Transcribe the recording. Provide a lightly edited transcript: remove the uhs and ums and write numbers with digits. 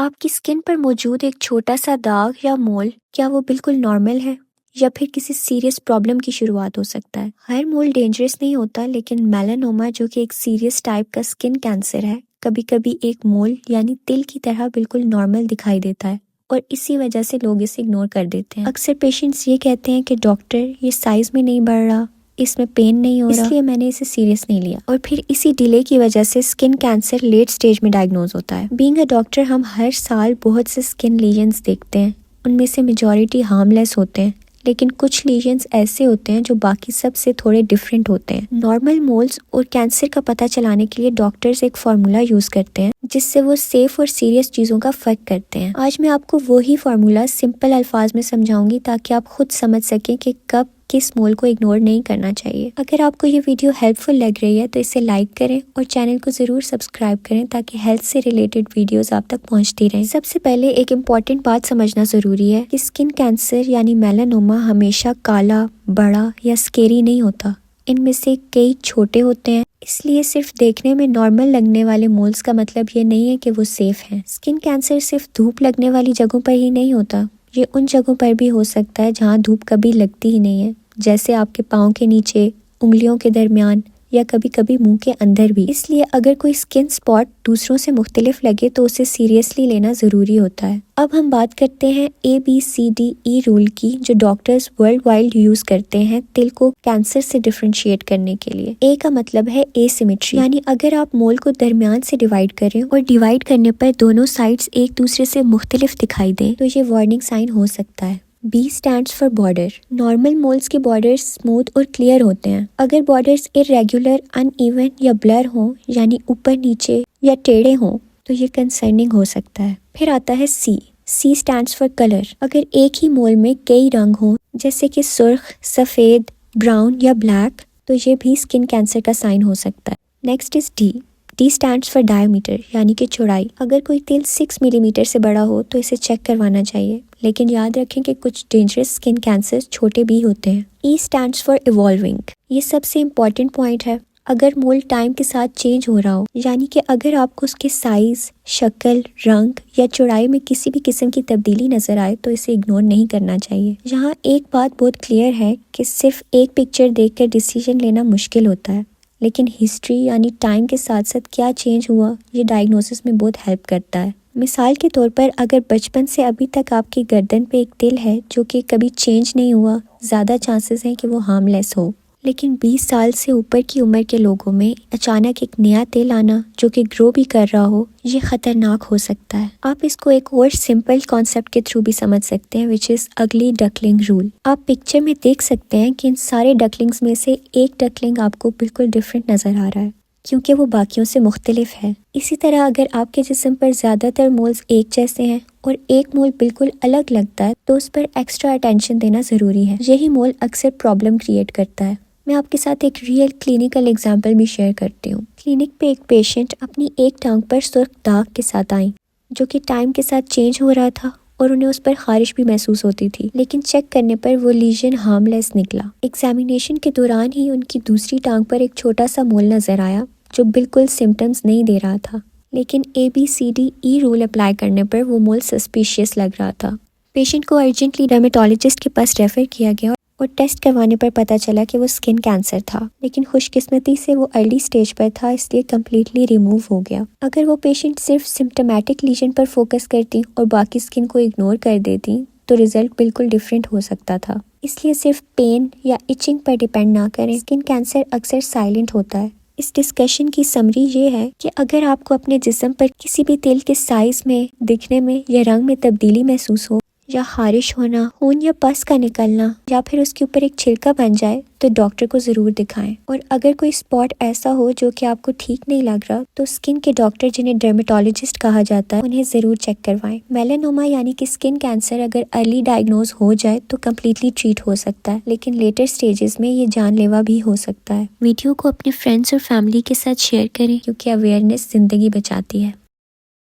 आपकी स्किन पर मौजूद एक छोटा सा दाग या मोल, क्या वो बिल्कुल नॉर्मल है या फिर किसी सीरियस प्रॉब्लम की शुरुआत हो सकता है? हर मोल डेंजरस नहीं होता, लेकिन मेलानोमा जो कि एक सीरियस टाइप का स्किन कैंसर है, कभी कभी एक मोल यानी तिल की तरह बिल्कुल नॉर्मल दिखाई देता है और इसी वजह से लोग इसे इग्नोर कर देते हैं। अक्सर पेशेंट्स ये कहते हैं कि डॉक्टर, ये साइज में नहीं बढ़ रहा, इसमें पेन नहीं हो रहा, इसलिए मैंने इसे सीरियस नहीं लिया। और फिर इसी डिले की वजह से स्किन कैंसर लेट स्टेज में डायग्नोज होता है। बीइंग अ डॉक्टर हम हर साल बहुत से स्किन लीजन्स देखते हैं। उनमें से मेजॉरिटी हार्मलेस होते हैं, लेकिन कुछ लीजन्स ऐसे होते हैं जो बाकी सब से थोड़े डिफरेंट होते हैं। नॉर्मल मोल्स और कैंसर का पता चलाने के लिए डॉक्टर्स एक फार्मूला यूज करते हैं जिससे वो सेफ और सीरियस चीजों का फर्क करते हैं। आज मैं आपको वही फार्मूला सिंपल अल्फाज में समझाऊंगी ताकि आप खुद समझ सकें कि कब किस मोल को इग्नोर नहीं करना चाहिए। अगर आपको ये वीडियो हेल्पफुल लग रही है तो इसे लाइक करें और चैनल को जरूर सब्सक्राइब करें ताकि हेल्थ से रिलेटेड वीडियोस आप तक पहुंचती रहें। सबसे पहले एक इम्पॉर्टेंट बात समझना जरूरी है कि स्किन कैंसर यानी मेलानोमा हमेशा काला, बड़ा या स्केरी नहीं होता। इनमें से कई छोटे होते हैं, इसलिए सिर्फ देखने में नॉर्मल लगने वाले मोल्स का मतलब ये नहीं है कि वो सेफ हैं। स्किन कैंसर सिर्फ धूप लगने वाली जगहों पर ही नहीं होता, ये उन जगहों पर भी हो सकता है जहाँ धूप कभी लगती ही नहीं है, जैसे आपके पाँव के नीचे, उंगलियों के दरमियान या कभी कभी मुंह के अंदर भी। इसलिए अगर कोई स्किन स्पॉट दूसरों से मुख्तलिफ लगे तो उसे सीरियसली लेना जरूरी होता है। अब हम बात करते हैं ABCDE रूल की, जो डॉक्टर्स वर्ल्ड वाइड यूज करते हैं तिल को कैंसर से डिफरेंशिएट करने के लिए। ए का मतलब है एसिमेट्री, यानी अगर आप मोल को दरमियान से डिवाइड करें और डिवाइड करने पर दोनों साइड्स एक दूसरे से मुख्तलिफ दिखाई दें तो ये वार्निंग साइन हो सकता है। B stands for border. Normal moles के बॉर्डर्स स्मूथ और क्लियर होते हैं। अगर बॉर्डर्स इरेगुलर, अनइवन या ब्लर हों, यानी ऊपर नीचे या टेढ़े हों, तो ये कंसर्निंग हो सकता है। फिर आता है C. C stands for color. अगर एक ही मोल में कई रंग हों, जैसे कि सुर्ख, सफ़ेद, ब्राउन या ब्लैक, तो ये भी स्किन कैंसर का साइन हो सकता है। Next is D. D stands for diameter, यानी कि चौड़ाई। अगर कोई तिल 6 मिलीमीटर से बड़ा हो तो इसे चेक करवाना चाहिए, लेकिन याद रखें कि कुछ डेंजरस स्किन कैंसर छोटे भी होते हैं। E stands for evolving. ये सबसे इम्पॉर्टेंट पॉइंट है। अगर मोल टाइम के साथ चेंज हो रहा हो, यानी कि अगर आपको उसके साइज, शक्ल, रंग या चौड़ाई में किसी भी किस्म की तब्दीली नजर आए तो इसे इग्नोर नहीं करना चाहिए। यहाँ एक बात बहुत क्लियर है कि सिर्फ एक पिक्चर देखकर डिसीजन लेना मुश्किल होता है, लेकिन हिस्ट्री यानी टाइम के साथ साथ क्या चेंज हुआ ये डायग्नोसिस में बहुत हेल्प करता है। मिसाल के तौर पर अगर बचपन से अभी तक आपकी गर्दन पे एक तिल है जो कि कभी चेंज नहीं हुआ, ज़्यादा चांसेस हैं कि वो हार्मलेस हो। लेकिन 20 साल से ऊपर की उम्र के लोगों में अचानक एक नया तिल आना जो कि ग्रो भी कर रहा हो, ये खतरनाक हो सकता है। आप इसको एक और सिंपल कॉन्सेप्ट के थ्रू भी समझ सकते हैं, विच इज़ अगली डकलिंग रूल। आप पिक्चर में देख सकते हैं कि इन सारे डकलिंग्स में से एक डकलिंग आपको बिल्कुल डिफरेंट नज़र आ रहा है क्योंकि वो बाकियों से मुख्तलिफ है। इसी तरह अगर आपके जिस्म पर ज़्यादातर मोल्स एक जैसे हैं और एक मोल बिल्कुल अलग लगता है तो उस पर एक्स्ट्रा अटेंशन देना ज़रूरी है। यही मोल अक्सर प्रॉब्लम क्रिएट करता है। मैं आपके साथ एक रियल क्लिनिकल एग्जाम्पल भी शेयर करती हूँ। क्लिनिक पे एक पेशेंट अपनी एक टांग पर सुर्ख दाग के साथ आई, जो कि टाइम के साथ चेंज हो रहा था और उन्हें उस पर खारिश भी महसूस होती थी, लेकिन चेक करने पर वो लीजन हार्मलेस निकला। एग्जामिनेशन के दौरान ही उनकी दूसरी टांग पर एक छोटा सा मोल नजर आया जो बिल्कुल सिम्टम्स नहीं दे रहा था, लेकिन ABCDE रूल अप्लाई करने पर वो मोल सस्पिशियस लग रहा था। पेशेंट को अर्जेंटली डर्मेटोलॉजिस्ट के पास रेफर किया गया और टेस्ट करवाने पर पता चला कि वो स्किन कैंसर था, लेकिन खुशकिस्मती से वो अर्ली स्टेज पर था, इसलिए कम्प्लीटली रिमूव हो गया। अगर वो पेशेंट सिर्फ सिम्टोमेटिक लीजन पर फोकस करती और बाकी स्किन को इग्नोर कर देती तो रिजल्ट बिल्कुल डिफरेंट हो सकता था। इसलिए सिर्फ पेन या इचिंग पर डिपेंड ना करें। स्किन कैंसर अक्सर साइलेंट होता है। इस डिस्कशन की समरी ये है कि अगर आपको अपने जिस्म पर किसी भी तिल के साइज में, दिखने में या रंग में तब्दीली महसूस हो, या खारिश होना, खून या पस का निकलना, या फिर उसके ऊपर एक छिलका बन जाए तो डॉक्टर को ज़रूर दिखाएं। और अगर कोई स्पॉट ऐसा हो जो कि आपको ठीक नहीं लग रहा तो स्किन के डॉक्टर, जिन्हें डर्मेटोलॉजिस्ट कहा जाता है, उन्हें ज़रूर चेक करवाएं। मेलानोमा यानी कि स्किन कैंसर अगर अर्ली डायग्नोज हो जाए तो कम्प्लीटली ट्रीट हो सकता है, लेकिन लेटर स्टेजेस में ये जानलेवा भी हो सकता है। वीडियो को अपने फ्रेंड्स और फैमिली के साथ शेयर करें क्योंकि अवेयरनेस ज़िंदगी बचाती है।